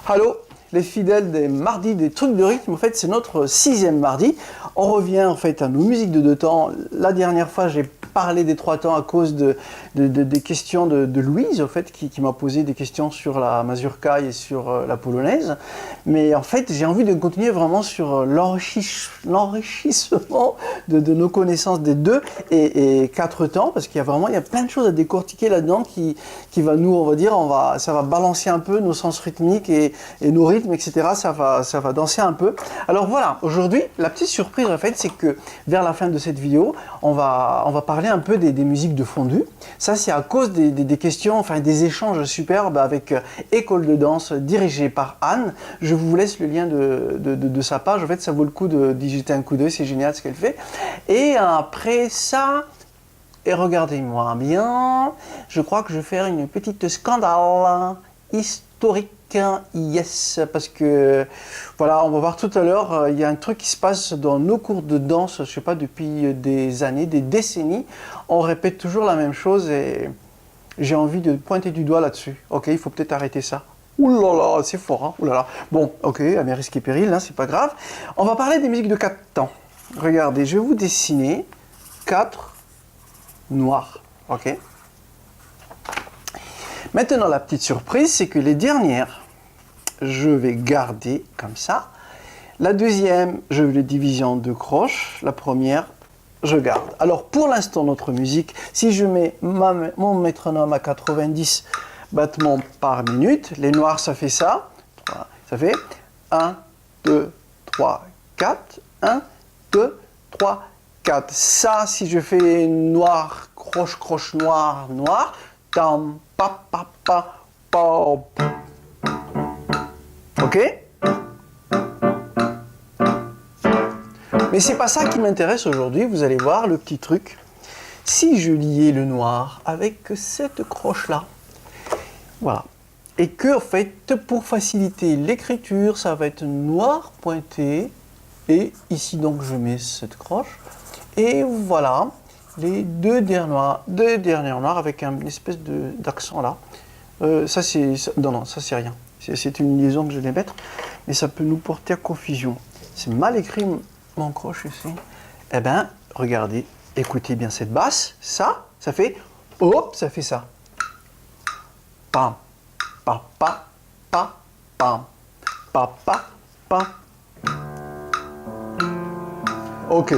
Allô, les fidèles des mardis des trucs de rythme, en fait c'est notre 6e mardi. On revient en fait à nos musiques de 2 temps. La dernière fois j'ai parlé des 3 temps à cause des questions de Louise en fait, qui m'a posé des questions sur la mazurka et sur la polonaise. Mais en fait j'ai envie de continuer vraiment sur l'enrichissement de nos connaissances des 2 et 4 temps, parce qu'il y a plein de choses à décortiquer là-dedans qui va nous, on va dire, ça va balancer un peu nos sens rythmiques et nos rythmes, etc. Ça va danser un peu. Alors voilà, aujourd'hui, la petite surprise en fait, c'est que vers la fin de cette vidéo, on va parler un peu des musiques de fondu. Ça, c'est à cause des questions, enfin des échanges superbes avec École de danse dirigée par Anne. Je vous laisse le lien de sa page. En fait, ça vaut le coup d'y jeter un coup d'œil, c'est génial ce qu'elle fait. Et après ça, et regardez-moi bien, je crois que je vais faire une petite scandale historique. Yes, parce que voilà, on va voir tout à l'heure, il y a un truc qui se passe dans nos cours de danse, je sais pas, depuis des années, des décennies, on répète toujours la même chose et j'ai envie de pointer du doigt là-dessus. Ok, il faut peut-être arrêter ça. Ouh là là, c'est fort, hein. Ouh là là. Bon, ok, à mes risques et périls, hein, c'est pas grave. On va parler des musiques de 4 temps. Regardez, je vais vous dessiner 4 noirs, ok. Maintenant, la petite surprise, c'est que les dernières, je vais garder comme ça. La deuxième, je vais les diviser en 2 croches. La première, je garde. Alors, pour l'instant, notre musique, si je mets mon métronome à 90 battements par minute, les noirs, ça fait ça. Ça fait 1, 2, 3, 4. 1, 2, 3, 4. Ça, si je fais noir, croche, croche, noir, noir, tam, pa, pa, pa, pa, pa. Ok? Mais c'est pas ça qui m'intéresse aujourd'hui, vous allez voir le petit truc. Si je liais le noir avec cette croche-là, voilà, et que en fait, pour faciliter l'écriture, ça va être noir pointé, et ici donc je mets cette croche, et voilà, les deux dernières noirs avec une espèce d'accent là. Ça c'est... Non, ça c'est rien. C'est une liaison que je vais mettre, mais ça peut nous porter à confusion. C'est mal écrit mon croche ici. Eh bien, regardez, écoutez bien cette basse. Ça fait... Hop, ça fait ça. Pam, pa, pa, pa, pam, pa, pa, pa. Ok,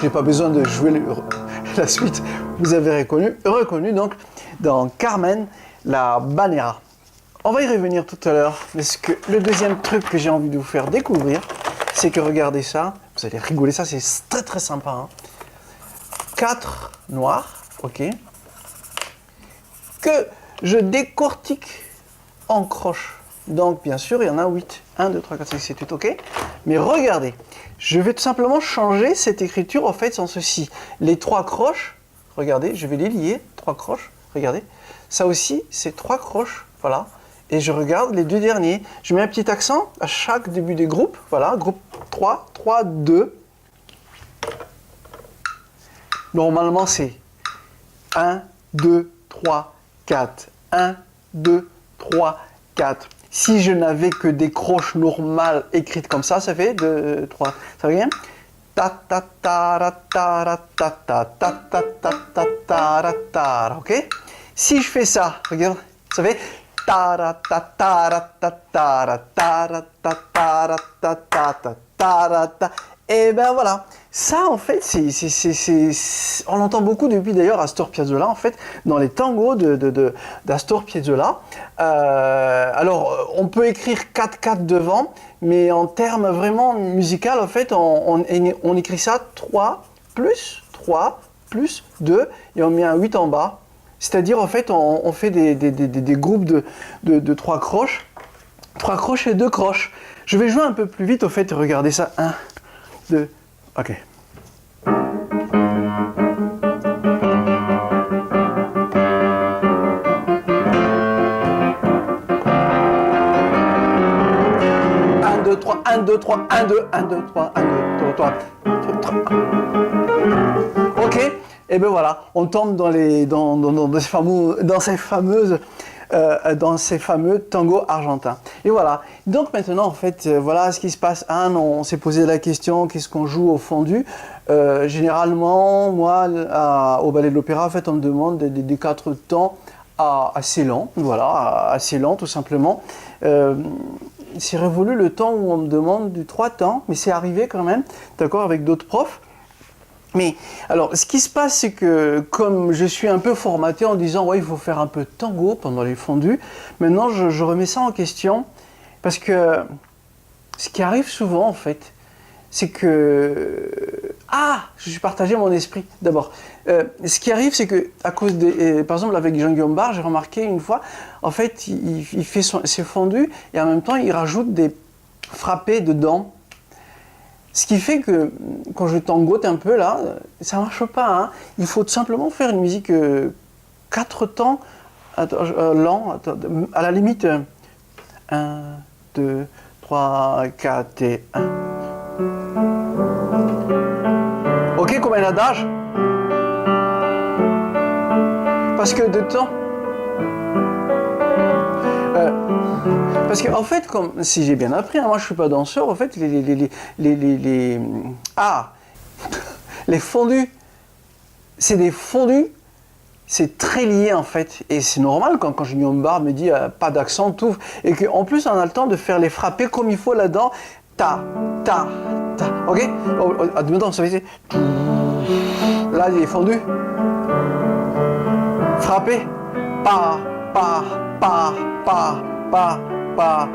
j'ai pas besoin de jouer la suite. Vous avez reconnu donc dans Carmen, la Banera. On va y revenir tout à l'heure, parce que le deuxième truc que j'ai envie de vous faire découvrir, c'est que regardez ça, vous allez rigoler, ça c'est très très sympa. Hein. 4 noirs, ok, que je décortique en croche. Donc bien sûr, il y en a 8. 1, 2, 3, 4, 5, 6, 8, ok. Mais regardez, je vais tout simplement changer cette écriture en fait sans ceci. Les 3 croches, regardez, je vais les lier, 3 croches, regardez. Ça aussi, c'est 3 croches, voilà. Et je regarde les 2 derniers. Je mets un petit accent à chaque début des groupes. Voilà, groupe 3, 3, 2. Normalement, c'est 1, 2, 3, 4. 1, 2, 3, 4. Si je n'avais que des croches normales écrites comme ça fait 2, 3. Ça va bien? Ta ta ta ra ta ra ta ta ta ta ta ta ta ra ta. Ok? Si je fais ça, regarde, ça fait et ben voilà, ça en fait, on l'entend beaucoup depuis d'ailleurs Astor Piazzolla en fait, dans les tangos d'Astor Piazzolla. Alors on peut écrire 4-4 devant, mais en termes vraiment musical en fait, on écrit ça 3 plus 2 et on met un 8 en bas. C'est-à-dire, en fait, on fait des groupes de 3 croches. 3 croches et 2 croches. Je vais jouer un peu plus vite, au fait, regardez ça. 1, 2, ok. 1, 2, 3, 1, 2, 1, 2, 3, 1, 2, 3, 3. Ok? Et ben voilà, on tombe dans ces fameux tangos argentins. Et voilà. Donc maintenant, en fait, voilà ce qui se passe. On s'est posé la question, qu'est-ce qu'on joue au fondu? Généralement, moi, au Ballet de l'Opéra, en fait, on me demande des 4 temps assez lents. Voilà, assez lents, tout simplement. C'est révolu le temps où on me demande du 3 temps, mais c'est arrivé quand même, d'accord, avec d'autres profs. Mais alors, ce qui se passe, c'est que comme je suis un peu formaté en disant ouais, il faut faire un peu de tango pendant les fondus, maintenant je remets ça en question parce que ce qui arrive souvent en fait, c'est que je suis partagé mon esprit d'abord. Ce qui arrive, c'est que à cause des, par exemple avec Jean-Guillaume Bar, j'ai remarqué une fois, en fait, il fait ses fondus et en même temps il rajoute des frappés dedans. Ce qui fait que quand je tangote un peu là, ça marche pas. Hein. Il faut tout simplement faire une musique 4 temps lent, à la limite 1, 2, 3, 4 et 1. Ok, comme un adage. Parce que de temps. Parce qu'en fait, comme si j'ai bien appris, hein, moi je suis pas danseur, en fait, les fondus, c'est des fondus, c'est très lié en fait, et c'est normal quand Jean-Guillaume Bar me dit pas d'accent, tout, et qu'en plus on a le temps de faire les frappés comme il faut là-dedans, ta, ta, ta, ok? Admettons, ça fait là il est fondu, frappé, pa, pa, pa, pa, pa. Pas.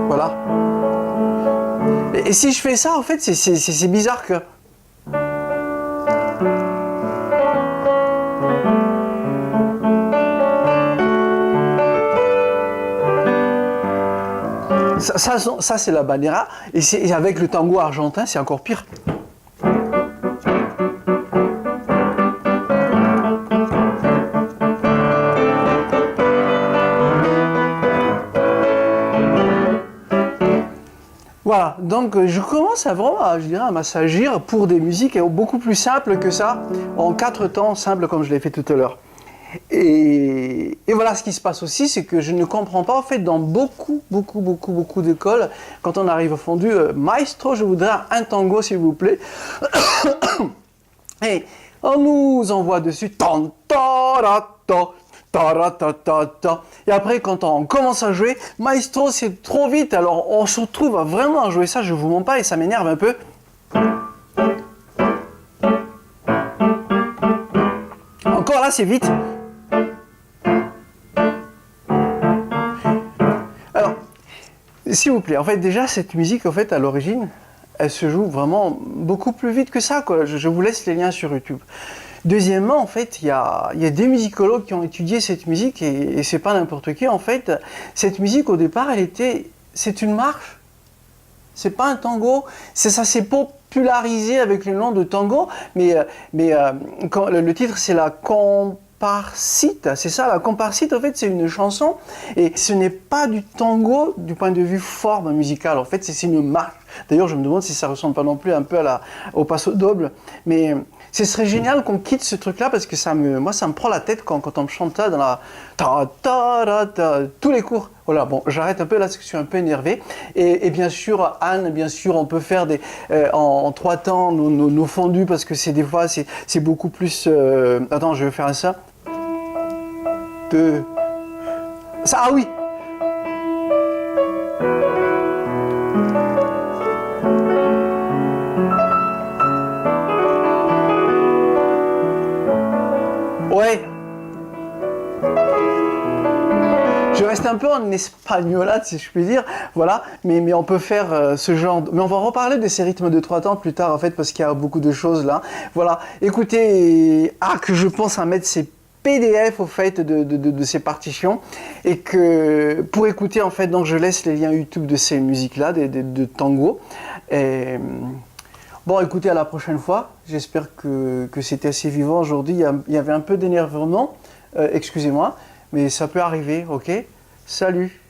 Voilà. Et si je fais ça, en fait, c'est bizarre que... Ça c'est la banera. Et avec le tango argentin, c'est encore pire. Voilà, donc je commence à vraiment, à m'assagir pour des musiques beaucoup plus simples que ça, en 4 temps simples comme je l'ai fait tout à l'heure. Et voilà, ce qui se passe aussi, c'est que je ne comprends pas, en fait, dans beaucoup d'écoles, quand on arrive au fondu, maestro, je voudrais un tango, s'il vous plaît. Et on nous envoie dessus, tan, ta, ra, ta. Et après, quand on commence à jouer, maestro, c'est trop vite. Alors, on se retrouve à vraiment jouer ça, je vous mens pas, et ça m'énerve un peu. Encore là, c'est vite. Alors, s'il vous plaît, en fait, déjà, cette musique, en fait, à l'origine, elle se joue vraiment beaucoup plus vite que ça, quoi. Je vous laisse les liens sur YouTube. Deuxièmement, en fait, il y a des musicologues qui ont étudié cette musique et c'est pas n'importe qui. En fait, cette musique, au départ, c'est une marche. C'est pas un tango. Ça s'est popularisé avec le nom de tango, mais le titre, c'est la comparsite. C'est ça, la comparsite, en fait, c'est une chanson et ce n'est pas du tango du point de vue forme musicale. En fait, c'est une marche. D'ailleurs, je me demande si ça ressemble pas non plus un peu au passo doble, mais ce serait génial qu'on quitte ce truc-là parce que moi, ça me prend la tête quand on me chante ça dans la tous les cours. Voilà, bon, j'arrête un peu là parce que je suis un peu énervé. Et bien sûr, Anne, bien sûr, on peut faire en 3 temps nos fondus parce que des fois, c'est beaucoup plus. Attends, je vais faire ça. Ah oui! Ouais. Je reste un peu en espagnolade, si je puis dire, voilà, mais on peut faire ce genre... Mais on va reparler de ces rythmes de 3 temps plus tard, en fait, parce qu'il y a beaucoup de choses là. Voilà, écoutez, que je pense à mettre ces PDF, au fait, de ces partitions, et que pour écouter, en fait, donc je laisse les liens YouTube de ces musiques-là, de tango. Et... Bon, écoutez, à la prochaine fois. J'espère que c'était assez vivant aujourd'hui. Il y avait un peu d'énervement, excusez-moi, mais ça peut arriver, ok? Salut!